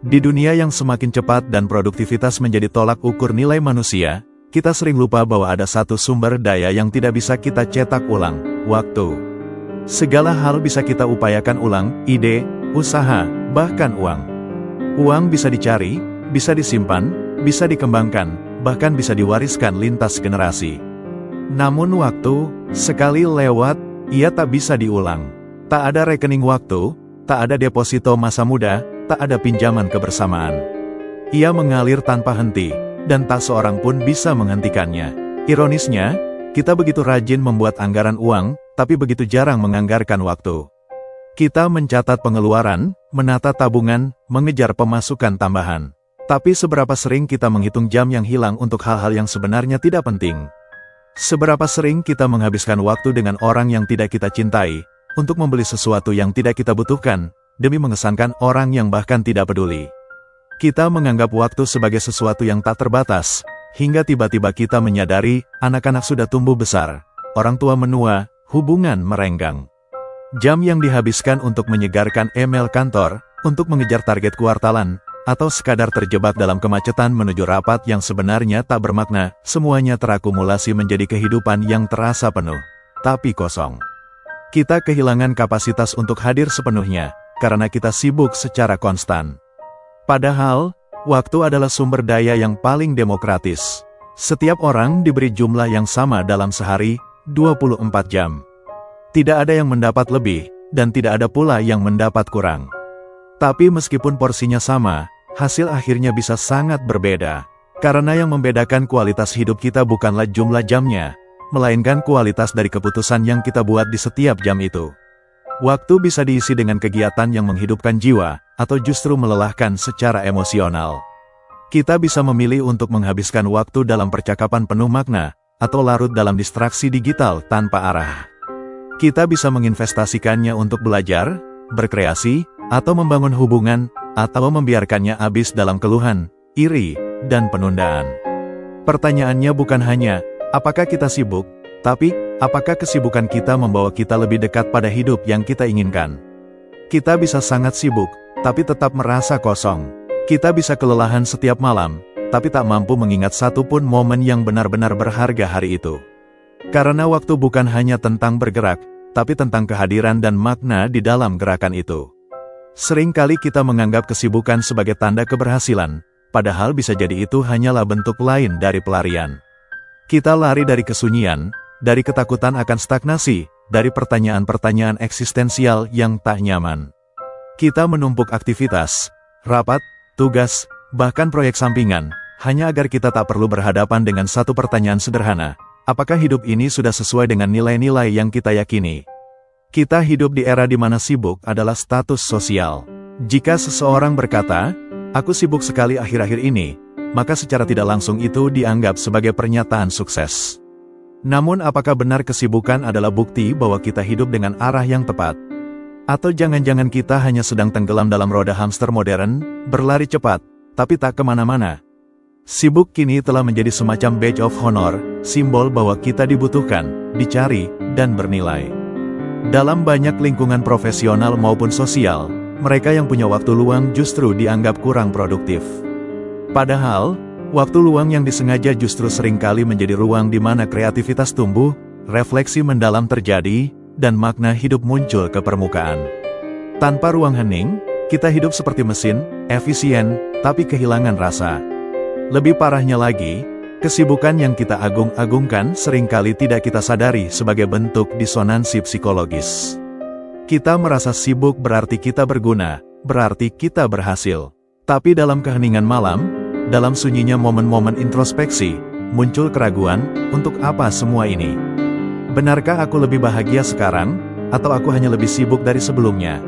Di dunia yang semakin cepat dan produktivitas menjadi tolak ukur nilai manusia, kita sering lupa bahwa ada satu sumber daya yang tidak bisa kita cetak ulang, waktu. Segala hal bisa kita upayakan ulang, ide, usaha, bahkan uang. Uang bisa dicari, bisa disimpan, bisa dikembangkan, bahkan bisa diwariskan lintas generasi. Namun waktu, sekali lewat, ia tak bisa diulang. Tak ada rekening waktu, tak ada deposito masa muda, tak ada pinjaman kebersamaan. Ia mengalir tanpa henti, dan tak seorang pun bisa menghentikannya. Ironisnya, kita begitu rajin membuat anggaran uang, tapi begitu jarang menganggarkan waktu. Kita mencatat pengeluaran, menata tabungan, mengejar pemasukan tambahan. Tapi seberapa sering kita menghitung jam yang hilang untuk hal-hal yang sebenarnya tidak penting? Seberapa sering kita menghabiskan waktu dengan orang yang tidak kita cintai, untuk membeli sesuatu yang tidak kita butuhkan, demi mengesankan orang yang bahkan tidak peduli. Kita menganggap waktu sebagai sesuatu yang tak terbatas, hingga tiba-tiba kita menyadari, anak-anak sudah tumbuh besar, orang tua menua, hubungan merenggang. Jam yang dihabiskan untuk menyegarkan email kantor, untuk mengejar target kuartalan, atau sekadar terjebak dalam kemacetan menuju rapat yang sebenarnya tak bermakna, semuanya terakumulasi menjadi kehidupan yang terasa penuh, tapi kosong. Kita kehilangan kapasitas untuk hadir sepenuhnya, karena kita sibuk secara konstan. Padahal, waktu adalah sumber daya yang paling demokratis. Setiap orang diberi jumlah yang sama dalam sehari, 24 jam. Tidak ada yang mendapat lebih, dan tidak ada pula yang mendapat kurang. Tapi meskipun porsinya sama, hasil akhirnya bisa sangat berbeda. Karena yang membedakan kualitas hidup kita bukanlah jumlah jamnya, melainkan kualitas dari keputusan yang kita buat di setiap jam itu. Waktu bisa diisi dengan kegiatan yang menghidupkan jiwa, atau justru melelahkan secara emosional. Kita bisa memilih untuk menghabiskan waktu dalam percakapan penuh makna, atau larut dalam distraksi digital tanpa arah. Kita bisa menginvestasikannya untuk belajar, berkreasi, atau membangun hubungan, atau membiarkannya habis dalam keluhan, iri, dan penundaan. Pertanyaannya bukan hanya, apakah kita sibuk, tapi, apakah kesibukan kita membawa kita lebih dekat pada hidup yang kita inginkan? Kita bisa sangat sibuk, tapi tetap merasa kosong. Kita bisa kelelahan setiap malam, tapi tak mampu mengingat satu pun momen yang benar-benar berharga hari itu. Karena waktu bukan hanya tentang bergerak, tapi tentang kehadiran dan makna di dalam gerakan itu. Seringkali kita menganggap kesibukan sebagai tanda keberhasilan, padahal bisa jadi itu hanyalah bentuk lain dari pelarian. Kita lari dari kesunyian, dari ketakutan akan stagnasi, dari pertanyaan-pertanyaan eksistensial yang tak nyaman. Kita menumpuk aktivitas, rapat, tugas, bahkan proyek sampingan, hanya agar kita tak perlu berhadapan dengan satu pertanyaan sederhana. Apakah hidup ini sudah sesuai dengan nilai-nilai yang kita yakini? Kita hidup di era di mana sibuk adalah status sosial. Jika seseorang berkata, "Aku sibuk sekali akhir-akhir ini," maka secara tidak langsung itu dianggap sebagai pernyataan sukses. Namun apakah benar kesibukan adalah bukti bahwa kita hidup dengan arah yang tepat? Atau jangan-jangan kita hanya sedang tenggelam dalam roda hamster modern, berlari cepat, tapi tak kemana-mana? Sibuk kini telah menjadi semacam badge of honor, simbol bahwa kita dibutuhkan, dicari, dan bernilai. Dalam banyak lingkungan profesional maupun sosial, mereka yang punya waktu luang justru dianggap kurang produktif. Padahal, waktu luang yang disengaja justru seringkali menjadi ruang di mana kreativitas tumbuh, refleksi mendalam terjadi, dan makna hidup muncul ke permukaan. Tanpa ruang hening, kita hidup seperti mesin, efisien, tapi kehilangan rasa. Lebih parahnya lagi, kesibukan yang kita agung-agungkan seringkali tidak kita sadari sebagai bentuk disonansi psikologis. Kita merasa sibuk berarti kita berguna, berarti kita berhasil. Tapi dalam keheningan malam, dalam sunyinya momen-momen introspeksi, muncul keraguan, untuk apa semua ini? Benarkah aku lebih bahagia sekarang, atau aku hanya lebih sibuk dari sebelumnya?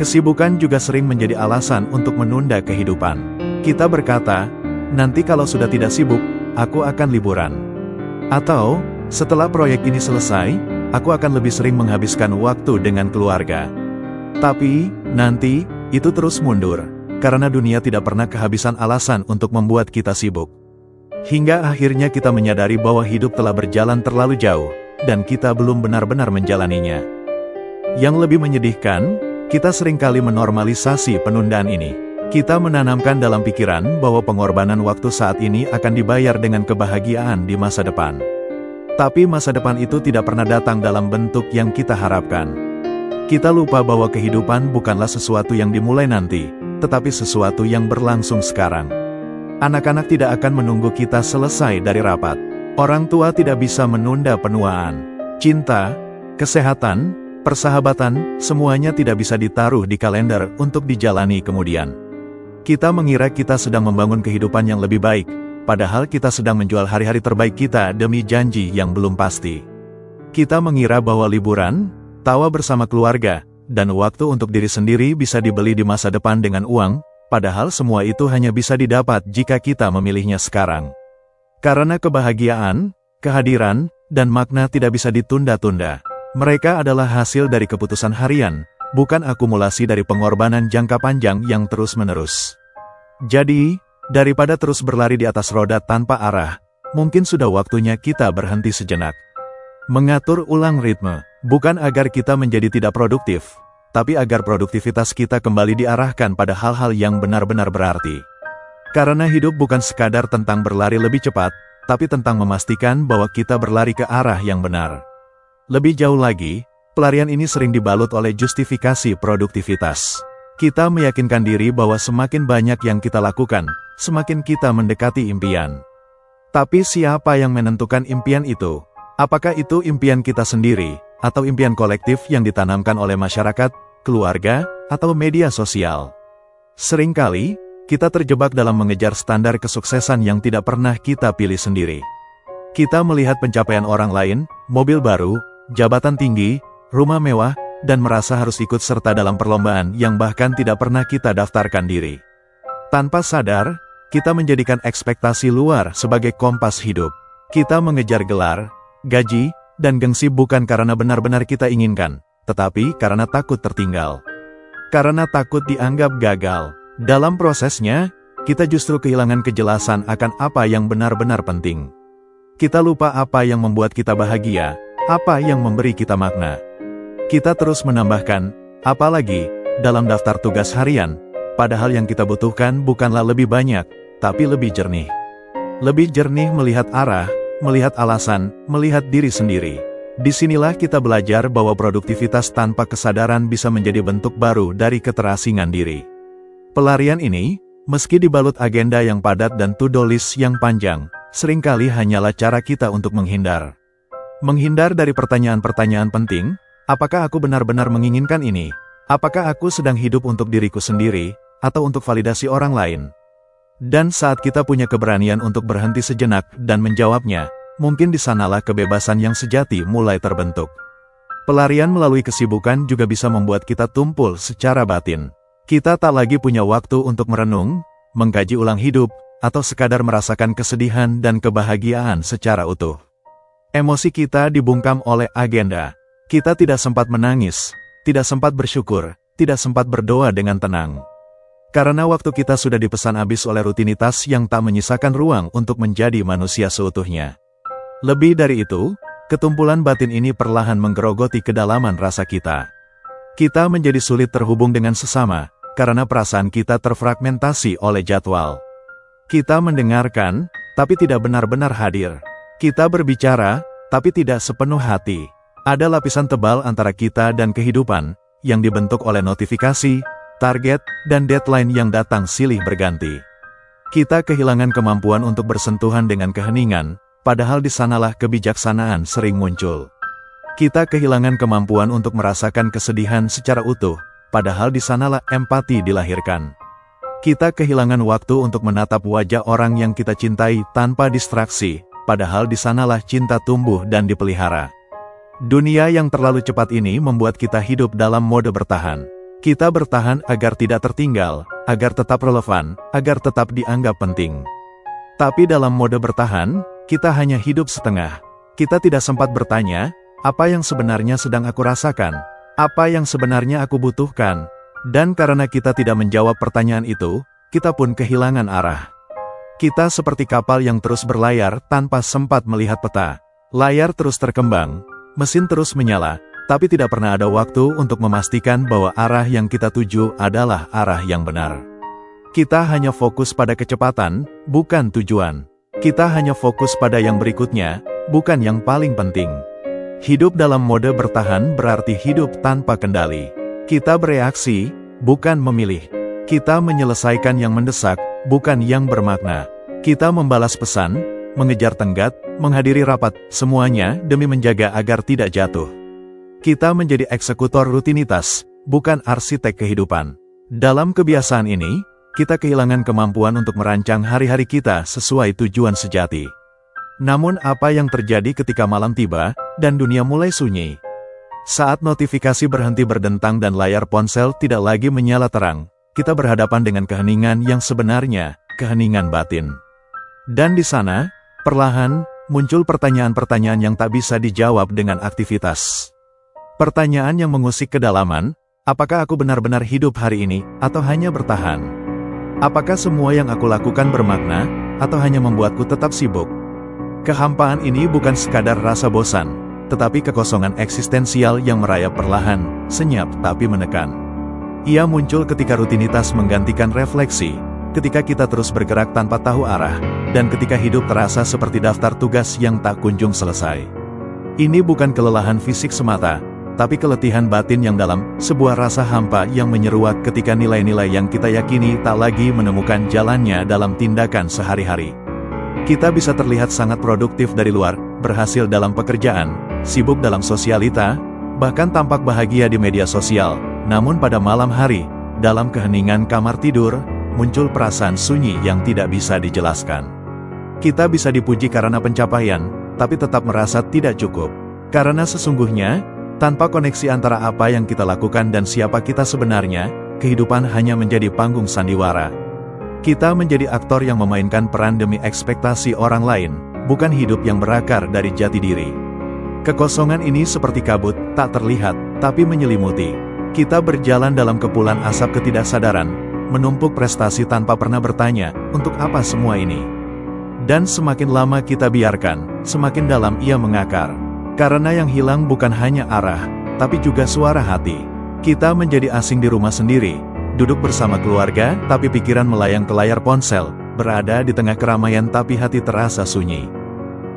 Kesibukan juga sering menjadi alasan untuk menunda kehidupan. Kita berkata, nanti kalau sudah tidak sibuk, aku akan liburan. Atau, setelah proyek ini selesai, aku akan lebih sering menghabiskan waktu dengan keluarga. Tapi, nanti, itu terus mundur, karena dunia tidak pernah kehabisan alasan untuk membuat kita sibuk. Hingga akhirnya kita menyadari bahwa hidup telah berjalan terlalu jauh, dan kita belum benar-benar menjalaninya. Yang lebih menyedihkan, kita seringkali menormalisasi penundaan ini. Kita menanamkan dalam pikiran bahwa pengorbanan waktu saat ini akan dibayar dengan kebahagiaan di masa depan. Tapi masa depan itu tidak pernah datang dalam bentuk yang kita harapkan. Kita lupa bahwa kehidupan bukanlah sesuatu yang dimulai nanti, tetapi sesuatu yang berlangsung sekarang. Anak-anak tidak akan menunggu kita selesai dari rapat. Orang tua tidak bisa menunda penuaan. Cinta, kesehatan, persahabatan, semuanya tidak bisa ditaruh di kalender untuk dijalani kemudian. Kita mengira kita sedang membangun kehidupan yang lebih baik, padahal kita sedang menjual hari-hari terbaik kita demi janji yang belum pasti. Kita mengira bahwa liburan, tawa bersama keluarga, dan waktu untuk diri sendiri bisa dibeli di masa depan dengan uang, padahal semua itu hanya bisa didapat jika kita memilihnya sekarang. Karena kebahagiaan, kehadiran, dan makna tidak bisa ditunda-tunda. Mereka adalah hasil dari keputusan harian, bukan akumulasi dari pengorbanan jangka panjang yang terus-menerus. Jadi, daripada terus berlari di atas roda tanpa arah, mungkin sudah waktunya kita berhenti sejenak. Mengatur ulang ritme, bukan agar kita menjadi tidak produktif, tapi agar produktivitas kita kembali diarahkan pada hal-hal yang benar-benar berarti. Karena hidup bukan sekadar tentang berlari lebih cepat, tapi tentang memastikan bahwa kita berlari ke arah yang benar. Lebih jauh lagi, pelarian ini sering dibalut oleh justifikasi produktivitas. Kita meyakinkan diri bahwa semakin banyak yang kita lakukan, semakin kita mendekati impian. Tapi siapa yang menentukan impian itu? Apakah itu impian kita sendiri, atau impian kolektif yang ditanamkan oleh masyarakat, keluarga, atau media sosial? Seringkali, kita terjebak dalam mengejar standar kesuksesan yang tidak pernah kita pilih sendiri. Kita melihat pencapaian orang lain, mobil baru, jabatan tinggi, rumah mewah, dan merasa harus ikut serta dalam perlombaan yang bahkan tidak pernah kita daftarkan diri. Tanpa sadar, kita menjadikan ekspektasi luar sebagai kompas hidup. Kita mengejar gelar, gaji, dan gengsi bukan karena benar-benar kita inginkan, tetapi karena takut tertinggal. Karena takut dianggap gagal. Dalam prosesnya, kita justru kehilangan kejelasan akan apa yang benar-benar penting. Kita lupa apa yang membuat kita bahagia, apa yang memberi kita makna. Kita terus menambahkan, apalagi, dalam daftar tugas harian, padahal yang kita butuhkan bukanlah lebih banyak, tapi lebih jernih. Lebih jernih melihat arah, melihat alasan, melihat diri sendiri. Disinilah kita belajar bahwa produktivitas tanpa kesadaran bisa menjadi bentuk baru dari keterasingan diri. Pelarian ini, meski dibalut agenda yang padat dan to-do list yang panjang, seringkali hanyalah cara kita untuk menghindar. Menghindar dari pertanyaan-pertanyaan penting, apakah aku benar-benar menginginkan ini? Apakah aku sedang hidup untuk diriku sendiri, atau untuk validasi orang lain? Dan saat kita punya keberanian untuk berhenti sejenak dan menjawabnya, mungkin di sanalah kebebasan yang sejati mulai terbentuk. Pelarian melalui kesibukan juga bisa membuat kita tumpul secara batin. Kita tak lagi punya waktu untuk merenung, mengkaji ulang hidup, atau sekadar merasakan kesedihan dan kebahagiaan secara utuh. Emosi kita dibungkam oleh agenda. Kita tidak sempat menangis, tidak sempat bersyukur, tidak sempat berdoa dengan tenang. Karena waktu kita sudah dipesan habis oleh rutinitas yang tak menyisakan ruang untuk menjadi manusia seutuhnya. Lebih dari itu, ketumpulan batin ini perlahan menggerogoti kedalaman rasa kita. Kita menjadi sulit terhubung dengan sesama, karena perasaan kita terfragmentasi oleh jadwal. Kita mendengarkan, tapi tidak benar-benar hadir. Kita berbicara, tapi tidak sepenuh hati. Ada lapisan tebal antara kita dan kehidupan, yang dibentuk oleh notifikasi, target, dan deadline yang datang silih berganti. Kita kehilangan kemampuan untuk bersentuhan dengan keheningan, padahal di sanalah kebijaksanaan sering muncul. Kita kehilangan kemampuan untuk merasakan kesedihan secara utuh, padahal di sanalah empati dilahirkan. Kita kehilangan waktu untuk menatap wajah orang yang kita cintai tanpa distraksi, padahal di sanalah cinta tumbuh dan dipelihara. Dunia yang terlalu cepat ini membuat kita hidup dalam mode bertahan. Kita bertahan agar tidak tertinggal, agar tetap relevan, agar tetap dianggap penting. Tapi dalam mode bertahan, kita hanya hidup setengah. Kita tidak sempat bertanya, apa yang sebenarnya sedang aku rasakan? Apa yang sebenarnya aku butuhkan? Dan karena kita tidak menjawab pertanyaan itu, kita pun kehilangan arah. Kita seperti kapal yang terus berlayar tanpa sempat melihat peta. Layar terus terkembang, mesin terus menyala, tapi tidak pernah ada waktu untuk memastikan bahwa arah yang kita tuju adalah arah yang benar. Kita hanya fokus pada kecepatan, bukan tujuan. Kita hanya fokus pada yang berikutnya, bukan yang paling penting. Hidup dalam mode bertahan berarti hidup tanpa kendali. Kita bereaksi, bukan memilih. Kita menyelesaikan yang mendesak, bukan yang bermakna. Kita membalas pesan, mengejar tenggat, menghadiri rapat, semuanya demi menjaga agar tidak jatuh. Kita menjadi eksekutor rutinitas, bukan arsitek kehidupan. Dalam kebiasaan ini, kita kehilangan kemampuan untuk merancang hari-hari kita sesuai tujuan sejati. Namun apa yang terjadi ketika malam tiba, dan dunia mulai sunyi? Saat notifikasi berhenti berdentang dan layar ponsel tidak lagi menyala terang, kita berhadapan dengan keheningan yang sebenarnya, keheningan batin. Dan di sana, perlahan, muncul pertanyaan-pertanyaan yang tak bisa dijawab dengan aktivitas. Pertanyaan yang mengusik kedalaman, apakah aku benar-benar hidup hari ini, atau hanya bertahan? Apakah semua yang aku lakukan bermakna, atau hanya membuatku tetap sibuk? Kehampaan ini bukan sekadar rasa bosan, tetapi kekosongan eksistensial yang merayap perlahan, senyap tapi menekan. Ia muncul ketika rutinitas menggantikan refleksi, ketika kita terus bergerak tanpa tahu arah, dan ketika hidup terasa seperti daftar tugas yang tak kunjung selesai. Ini bukan kelelahan fisik semata, tapi keletihan batin yang dalam, sebuah rasa hampa yang menyeruak ketika nilai-nilai yang kita yakini tak lagi menemukan jalannya dalam tindakan sehari-hari. Kita bisa terlihat sangat produktif dari luar, berhasil dalam pekerjaan, sibuk dalam sosialita, bahkan tampak bahagia di media sosial, namun pada malam hari, dalam keheningan kamar tidur, muncul perasaan sunyi yang tidak bisa dijelaskan. Kita bisa dipuji karena pencapaian, tapi tetap merasa tidak cukup. Karena sesungguhnya, tanpa koneksi antara apa yang kita lakukan dan siapa kita sebenarnya, kehidupan hanya menjadi panggung sandiwara. Kita menjadi aktor yang memainkan peran demi ekspektasi orang lain, bukan hidup yang berakar dari jati diri. Kekosongan ini seperti kabut, tak terlihat, tapi menyelimuti. Kita berjalan dalam kepulan asap ketidaksadaran, menumpuk prestasi tanpa pernah bertanya, untuk apa semua ini? Dan semakin lama kita biarkan, semakin dalam ia mengakar. Karena yang hilang bukan hanya arah, tapi juga suara hati. Kita menjadi asing di rumah sendiri, duduk bersama keluarga, tapi pikiran melayang ke layar ponsel, berada di tengah keramaian tapi hati terasa sunyi.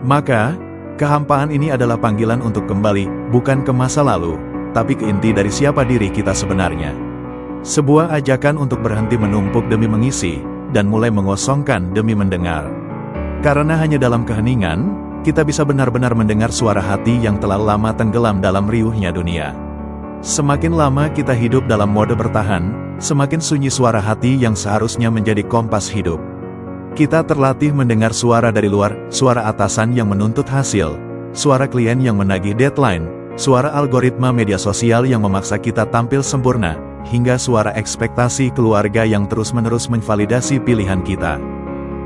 Maka, kehampaan ini adalah panggilan untuk kembali, bukan ke masa lalu, tapi ke inti dari siapa diri kita sebenarnya. Sebuah ajakan untuk berhenti menumpuk demi mengisi, dan mulai mengosongkan demi mendengar. Karena hanya dalam keheningan, kita bisa benar-benar mendengar suara hati yang telah lama tenggelam dalam riuhnya dunia. Semakin lama kita hidup dalam mode bertahan, semakin sunyi suara hati yang seharusnya menjadi kompas hidup. Kita terlatih mendengar suara dari luar, suara atasan yang menuntut hasil, suara klien yang menagih deadline, suara algoritma media sosial yang memaksa kita tampil sempurna, hingga suara ekspektasi keluarga yang terus-menerus memvalidasi pilihan kita.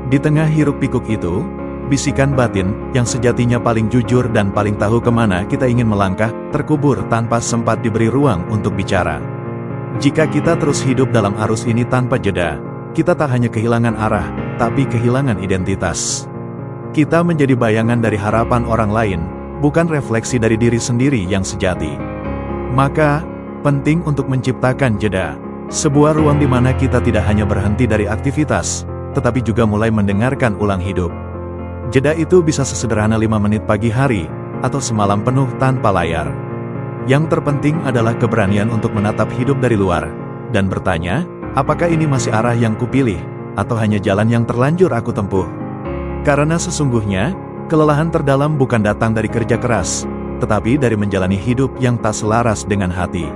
Di tengah hiruk-pikuk itu, bisikan batin, yang sejatinya paling jujur dan paling tahu kemana kita ingin melangkah, terkubur tanpa sempat diberi ruang untuk bicara. Jika kita terus hidup dalam arus ini tanpa jeda, kita tak hanya kehilangan arah, tapi kehilangan identitas. Kita menjadi bayangan dari harapan orang lain, bukan refleksi dari diri sendiri yang sejati. Maka, penting untuk menciptakan jeda, sebuah ruang di mana kita tidak hanya berhenti dari aktivitas, tetapi juga mulai mendengarkan ulang hidup. Jeda itu bisa sesederhana 5 menit pagi hari, atau semalam penuh tanpa layar. Yang terpenting adalah keberanian untuk menatap hidup dari luar, dan bertanya, apakah ini masih arah yang kupilih, atau hanya jalan yang terlanjur aku tempuh? Karena sesungguhnya, kelelahan terdalam bukan datang dari kerja keras, tetapi dari menjalani hidup yang tak selaras dengan hati.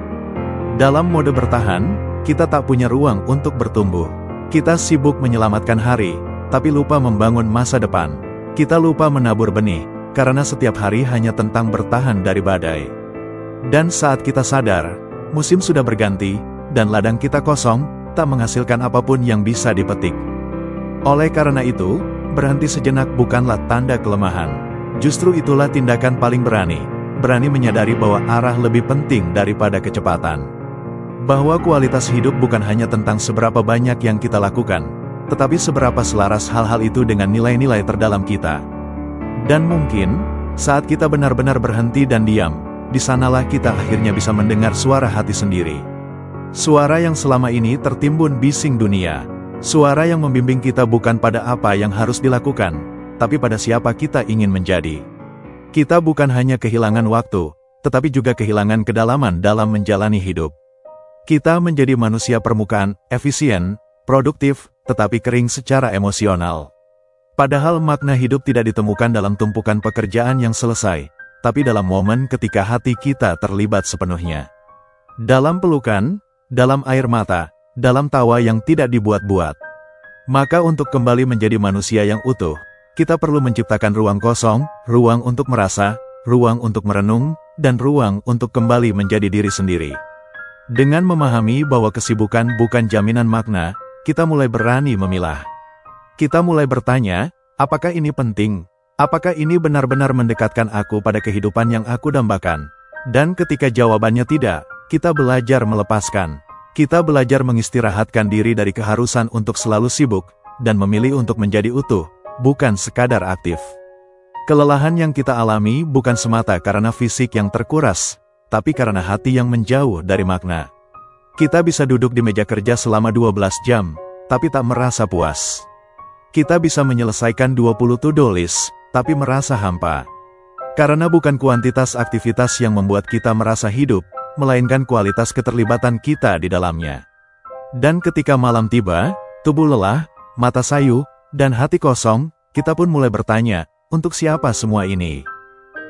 Dalam mode bertahan, kita tak punya ruang untuk bertumbuh. Kita sibuk menyelamatkan hari, tapi lupa membangun masa depan. Kita lupa menabur benih, karena setiap hari hanya tentang bertahan dari badai. Dan saat kita sadar, musim sudah berganti, dan ladang kita kosong, tak menghasilkan apapun yang bisa dipetik. Oleh karena itu, berhenti sejenak bukanlah tanda kelemahan. Justru itulah tindakan paling berani. Berani menyadari bahwa arah lebih penting daripada kecepatan. Bahwa kualitas hidup bukan hanya tentang seberapa banyak yang kita lakukan, tetapi seberapa selaras hal-hal itu dengan nilai-nilai terdalam kita. Dan mungkin, saat kita benar-benar berhenti dan diam, di sanalah kita akhirnya bisa mendengar suara hati sendiri. Suara yang selama ini tertimbun bising dunia. Suara yang membimbing kita bukan pada apa yang harus dilakukan, tapi pada siapa kita ingin menjadi. Kita bukan hanya kehilangan waktu, tetapi juga kehilangan kedalaman dalam menjalani hidup. Kita menjadi manusia permukaan, efisien, produktif, tetapi kering secara emosional. Padahal makna hidup tidak ditemukan dalam tumpukan pekerjaan yang selesai, tapi dalam momen ketika hati kita terlibat sepenuhnya. Dalam pelukan, dalam air mata, dalam tawa yang tidak dibuat-buat. Maka untuk kembali menjadi manusia yang utuh, kita perlu menciptakan ruang kosong, ruang untuk merasa, ruang untuk merenung, dan ruang untuk kembali menjadi diri sendiri. Dengan memahami bahwa kesibukan bukan jaminan makna, kita mulai berani memilah. Kita mulai bertanya, apakah ini penting? Apakah ini benar-benar mendekatkan aku pada kehidupan yang aku dambakan? Dan ketika jawabannya tidak, kita belajar melepaskan. Kita belajar mengistirahatkan diri dari keharusan untuk selalu sibuk, dan memilih untuk menjadi utuh, bukan sekadar aktif. Kelelahan yang kita alami bukan semata karena fisik yang terkuras, tapi karena hati yang menjauh dari makna. Kita bisa duduk di meja kerja selama 12 jam, tapi tak merasa puas. Kita bisa menyelesaikan 20 to-do list, tapi merasa hampa. Karena bukan kuantitas aktivitas yang membuat kita merasa hidup, melainkan kualitas keterlibatan kita di dalamnya. Dan ketika malam tiba, tubuh lelah, mata sayu, dan hati kosong, kita pun mulai bertanya, untuk siapa semua ini?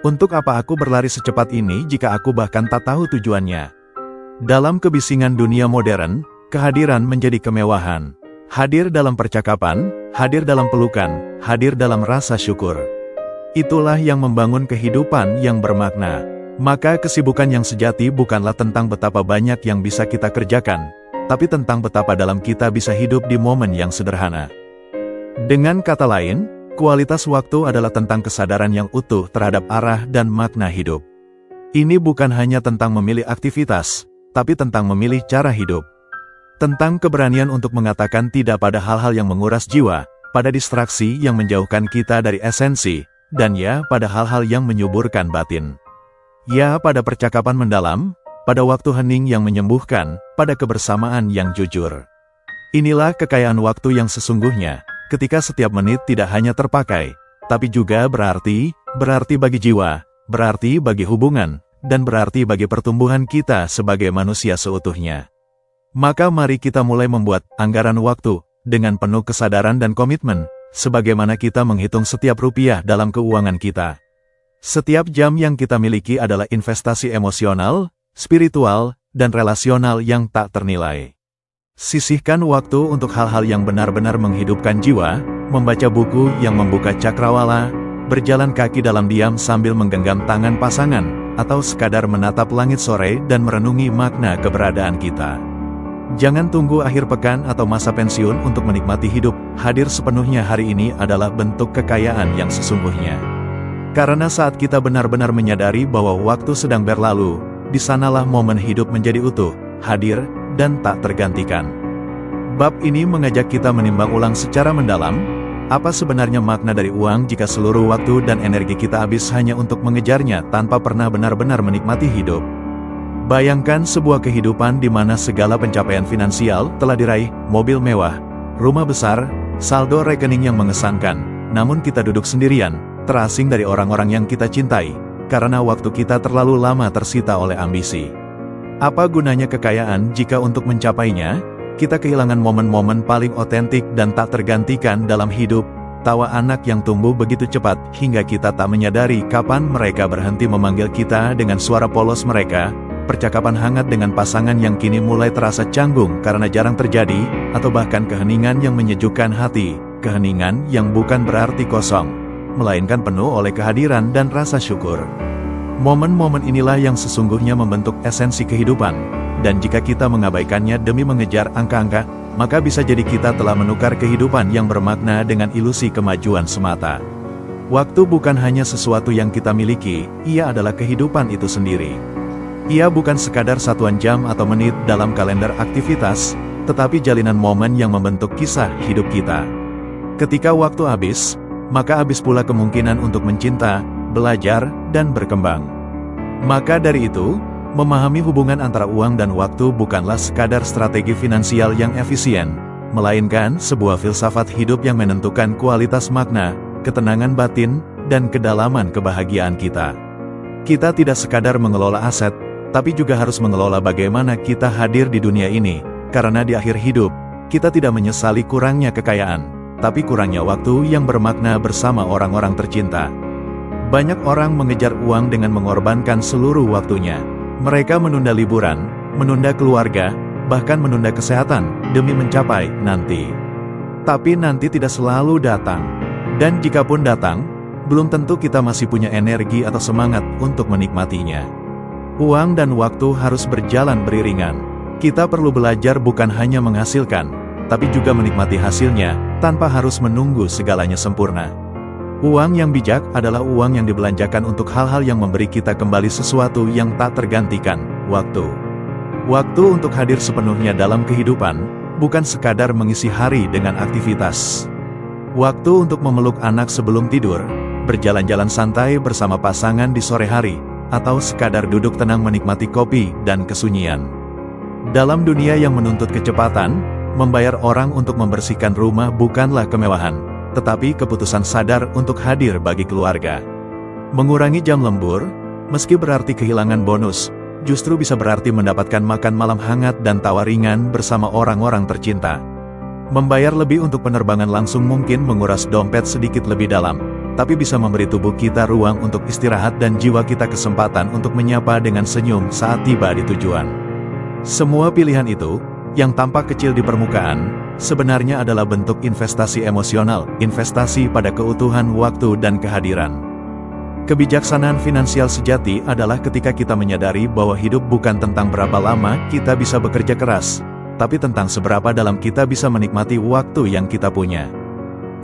Untuk apa aku berlari secepat ini jika aku bahkan tak tahu tujuannya? Dalam kebisingan dunia modern, kehadiran menjadi kemewahan. Hadir dalam percakapan, hadir dalam pelukan, hadir dalam rasa syukur. Itulah yang membangun kehidupan yang bermakna. Maka kesibukan yang sejati bukanlah tentang betapa banyak yang bisa kita kerjakan, tapi tentang betapa dalam kita bisa hidup di momen yang sederhana. Dengan kata lain, kualitas waktu adalah tentang kesadaran yang utuh terhadap arah dan makna hidup. Ini bukan hanya tentang memilih aktivitas, tapi tentang memilih cara hidup. Tentang keberanian untuk mengatakan tidak pada hal-hal yang menguras jiwa, pada distraksi yang menjauhkan kita dari esensi, dan ya pada hal-hal yang menyuburkan batin. Ya pada percakapan mendalam, pada waktu hening yang menyembuhkan, pada kebersamaan yang jujur. Inilah kekayaan waktu yang sesungguhnya, ketika setiap menit tidak hanya terpakai, tapi juga berarti bagi jiwa, berarti bagi hubungan, dan berarti bagi pertumbuhan kita sebagai manusia seutuhnya. Maka mari kita mulai membuat anggaran waktu, dengan penuh kesadaran dan komitmen, sebagaimana kita menghitung setiap rupiah dalam keuangan kita. Setiap jam yang kita miliki adalah investasi emosional, spiritual, dan relasional yang tak ternilai. Sisihkan waktu untuk hal-hal yang benar-benar menghidupkan jiwa, membaca buku yang membuka cakrawala, berjalan kaki dalam diam sambil menggenggam tangan pasangan, atau sekadar menatap langit sore dan merenungi makna keberadaan kita. Jangan tunggu akhir pekan atau masa pensiun untuk menikmati hidup, hadir sepenuhnya hari ini adalah bentuk kekayaan yang sesungguhnya. Karena saat kita benar-benar menyadari bahwa waktu sedang berlalu, di sanalah momen hidup menjadi utuh, hadir, dan tak tergantikan. Bab ini mengajak kita menimbang ulang secara mendalam, apa sebenarnya makna dari uang jika seluruh waktu dan energi kita habis hanya untuk mengejarnya tanpa pernah benar-benar menikmati hidup. Bayangkan sebuah kehidupan di mana segala pencapaian finansial telah diraih, mobil mewah, rumah besar, saldo rekening yang mengesankan, namun kita duduk sendirian, terasing dari orang-orang yang kita cintai, karena waktu kita terlalu lama tersita oleh ambisi. Apa gunanya kekayaan jika untuk mencapainya, kita kehilangan momen-momen paling otentik dan tak tergantikan dalam hidup, tawa anak yang tumbuh begitu cepat hingga kita tak menyadari kapan mereka berhenti memanggil kita dengan suara polos mereka, percakapan hangat dengan pasangan yang kini mulai terasa canggung karena jarang terjadi, atau bahkan keheningan yang menyejukkan hati, keheningan yang bukan berarti kosong, melainkan penuh oleh kehadiran dan rasa syukur. Momen-momen inilah yang sesungguhnya membentuk esensi kehidupan, dan jika kita mengabaikannya demi mengejar angka-angka, maka bisa jadi kita telah menukar kehidupan yang bermakna dengan ilusi kemajuan semata. Waktu bukan hanya sesuatu yang kita miliki, ia adalah kehidupan itu sendiri. Ia bukan sekadar satuan jam atau menit dalam kalender aktivitas, tetapi jalinan momen yang membentuk kisah hidup kita. Ketika waktu habis, maka habis pula kemungkinan untuk mencinta, belajar, dan berkembang. Maka dari itu, memahami hubungan antara uang dan waktu bukanlah sekadar strategi finansial yang efisien, melainkan sebuah filsafat hidup yang menentukan kualitas makna, ketenangan batin, dan kedalaman kebahagiaan kita. Kita tidak sekadar mengelola aset, tapi juga harus mengelola bagaimana kita hadir di dunia ini, karena di akhir hidup, kita tidak menyesali kurangnya kekayaan, tapi kurangnya waktu yang bermakna bersama orang-orang tercinta. Banyak orang mengejar uang dengan mengorbankan seluruh waktunya. Mereka menunda liburan, menunda keluarga, bahkan menunda kesehatan, demi mencapai nanti. Tapi nanti tidak selalu datang. Dan jikapun datang, belum tentu kita masih punya energi atau semangat untuk menikmatinya. Uang dan waktu harus berjalan beriringan. Kita perlu belajar bukan hanya menghasilkan, tapi juga menikmati hasilnya, tanpa harus menunggu segalanya sempurna. Uang yang bijak adalah uang yang dibelanjakan untuk hal-hal yang memberi kita kembali sesuatu yang tak tergantikan, waktu. Waktu untuk hadir sepenuhnya dalam kehidupan, bukan sekadar mengisi hari dengan aktivitas. Waktu untuk memeluk anak sebelum tidur, berjalan-jalan santai bersama pasangan di sore hari, atau sekadar duduk tenang menikmati kopi dan kesunyian. Dalam dunia yang menuntut kecepatan, membayar orang untuk membersihkan rumah bukanlah kemewahan, tetapi keputusan sadar untuk hadir bagi keluarga. Mengurangi jam lembur, meski berarti kehilangan bonus, justru bisa berarti mendapatkan makan malam hangat dan tawa ringan bersama orang-orang tercinta. Membayar lebih untuk penerbangan langsung mungkin menguras dompet sedikit lebih dalam, tapi bisa memberi tubuh kita ruang untuk istirahat dan jiwa kita kesempatan untuk menyapa dengan senyum saat tiba di tujuan. Semua pilihan itu, yang tampak kecil di permukaan, sebenarnya adalah bentuk investasi emosional, investasi pada keutuhan waktu dan kehadiran. Kebijaksanaan finansial sejati adalah ketika kita menyadari bahwa hidup bukan tentang berapa lama kita bisa bekerja keras, tapi tentang seberapa dalam kita bisa menikmati waktu yang kita punya.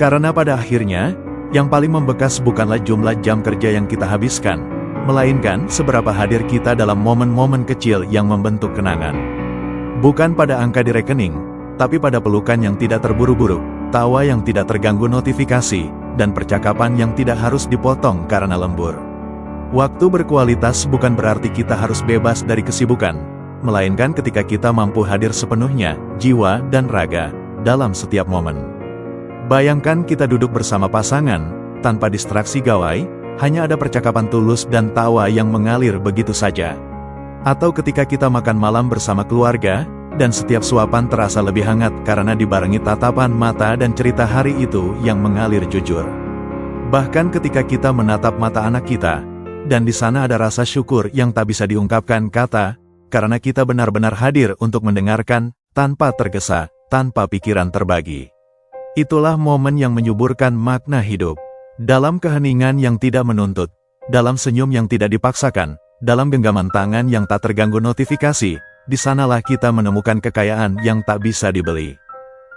Karena pada akhirnya, yang paling membekas bukanlah jumlah jam kerja yang kita habiskan, melainkan seberapa hadir kita dalam momen-momen kecil yang membentuk kenangan. Bukan pada angka di rekening, tapi pada pelukan yang tidak terburu-buru, tawa yang tidak terganggu notifikasi, dan percakapan yang tidak harus dipotong karena lembur. Waktu berkualitas bukan berarti kita harus bebas dari kesibukan, melainkan ketika kita mampu hadir sepenuhnya, jiwa dan raga, dalam setiap momen. Bayangkan kita duduk bersama pasangan, tanpa distraksi gawai, hanya ada percakapan tulus dan tawa yang mengalir begitu saja. Atau ketika kita makan malam bersama keluarga, dan setiap suapan terasa lebih hangat karena dibarengi tatapan mata dan cerita hari itu yang mengalir jujur. Bahkan ketika kita menatap mata anak kita, dan di sana ada rasa syukur yang tak bisa diungkapkan kata, karena kita benar-benar hadir untuk mendengarkan, tanpa tergesa, tanpa pikiran terbagi. Itulah momen yang menyuburkan makna hidup. Dalam keheningan yang tidak menuntut, dalam senyum yang tidak dipaksakan, dalam genggaman tangan yang tak terganggu notifikasi, di sanalah kita menemukan kekayaan yang tak bisa dibeli.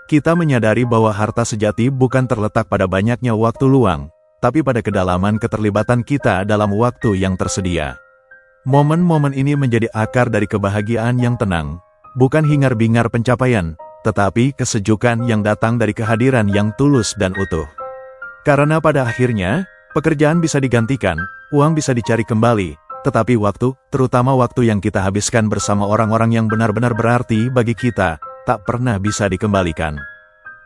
Kita menyadari bahwa harta sejati bukan terletak pada banyaknya waktu luang, tapi pada kedalaman keterlibatan kita dalam waktu yang tersedia. Momen-momen ini menjadi akar dari kebahagiaan yang tenang, bukan hingar-bingar pencapaian, tetapi kesejukan yang datang dari kehadiran yang tulus dan utuh. Karena pada akhirnya, pekerjaan bisa digantikan, uang bisa dicari kembali, tetapi waktu, terutama waktu yang kita habiskan bersama orang-orang yang benar-benar berarti bagi kita, tak pernah bisa dikembalikan.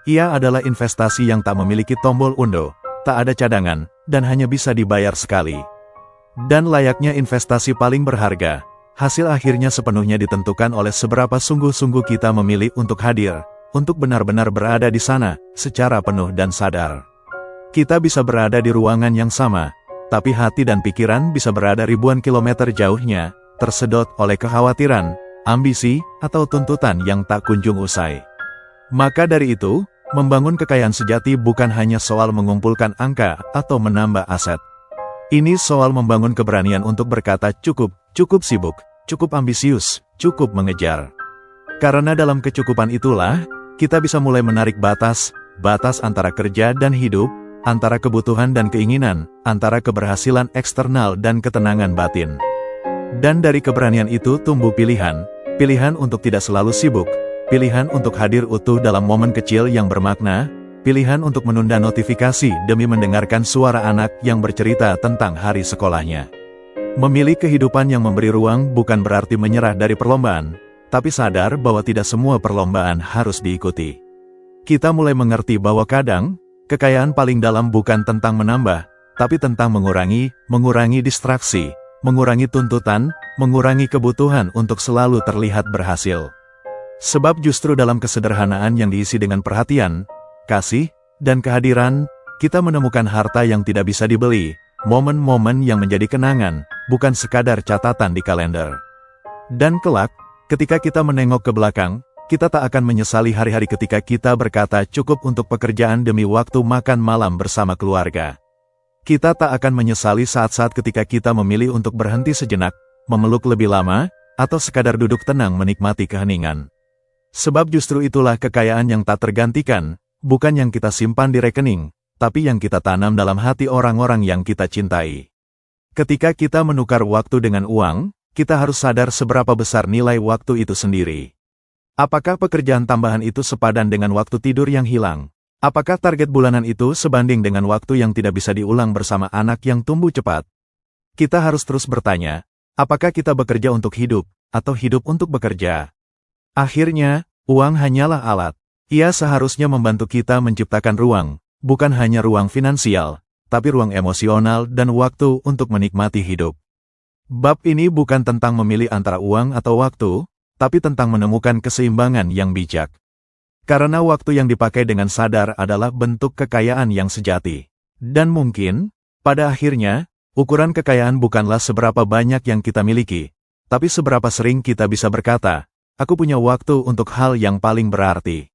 Ia adalah investasi yang tak memiliki tombol undo, tak ada cadangan, dan hanya bisa dibayar sekali. Dan layaknya investasi paling berharga, hasil akhirnya sepenuhnya ditentukan oleh seberapa sungguh-sungguh kita memilih untuk hadir, untuk benar-benar berada di sana, secara penuh dan sadar. Kita bisa berada di ruangan yang sama, tapi hati dan pikiran bisa berada ribuan kilometer jauhnya, tersedot oleh kekhawatiran, ambisi, atau tuntutan yang tak kunjung usai. Maka dari itu, membangun kekayaan sejati bukan hanya soal mengumpulkan angka atau menambah aset. Ini soal membangun keberanian untuk berkata cukup, cukup sibuk, cukup ambisius, cukup mengejar. Karena dalam kecukupan itulah, kita bisa mulai menarik batas antara kerja dan hidup, antara kebutuhan dan keinginan, antara keberhasilan eksternal dan ketenangan batin. Dan dari keberanian itu tumbuh pilihan untuk tidak selalu sibuk, pilihan untuk hadir utuh dalam momen kecil yang bermakna, pilihan untuk menunda notifikasi demi mendengarkan suara anak yang bercerita tentang hari sekolahnya. Memilih kehidupan yang memberi ruang bukan berarti menyerah dari perlombaan, tapi sadar bahwa tidak semua perlombaan harus diikuti. kita mulai mengerti bahwa kadang, kekayaan paling dalam bukan tentang menambah, tapi tentang mengurangi distraksi, mengurangi tuntutan, mengurangi kebutuhan untuk selalu terlihat berhasil. Sebab justru dalam kesederhanaan yang diisi dengan perhatian, kasih, dan kehadiran, kita menemukan harta yang tidak bisa dibeli, momen-momen yang menjadi kenangan, bukan sekadar catatan di kalender. Dan kelak, ketika kita menengok ke belakang, kita tak akan menyesali hari-hari ketika kita berkata cukup untuk pekerjaan demi waktu makan malam bersama keluarga. Kita tak akan menyesali saat-saat ketika kita memilih untuk berhenti sejenak, memeluk lebih lama, atau sekadar duduk tenang menikmati keheningan. Sebab justru itulah kekayaan yang tak tergantikan, bukan yang kita simpan di rekening, tapi yang kita tanam dalam hati orang-orang yang kita cintai. Ketika kita menukar waktu dengan uang, kita harus sadar seberapa besar nilai waktu itu sendiri. Apakah pekerjaan tambahan itu sepadan dengan waktu tidur yang hilang? Apakah target bulanan itu sebanding dengan waktu yang tidak bisa diulang bersama anak yang tumbuh cepat? Kita harus terus bertanya, apakah kita bekerja untuk hidup, atau hidup untuk bekerja? Akhirnya, uang hanyalah alat. Ia seharusnya membantu kita menciptakan ruang, bukan hanya ruang finansial, tapi ruang emosional dan waktu untuk menikmati hidup. Bab ini bukan tentang memilih antara uang atau waktu, tapi tentang menemukan keseimbangan yang bijak. Karena waktu yang dipakai dengan sadar adalah bentuk kekayaan yang sejati. Dan mungkin, pada akhirnya, ukuran kekayaan bukanlah seberapa banyak yang kita miliki, tapi seberapa sering kita bisa berkata, aku punya waktu untuk hal yang paling berarti.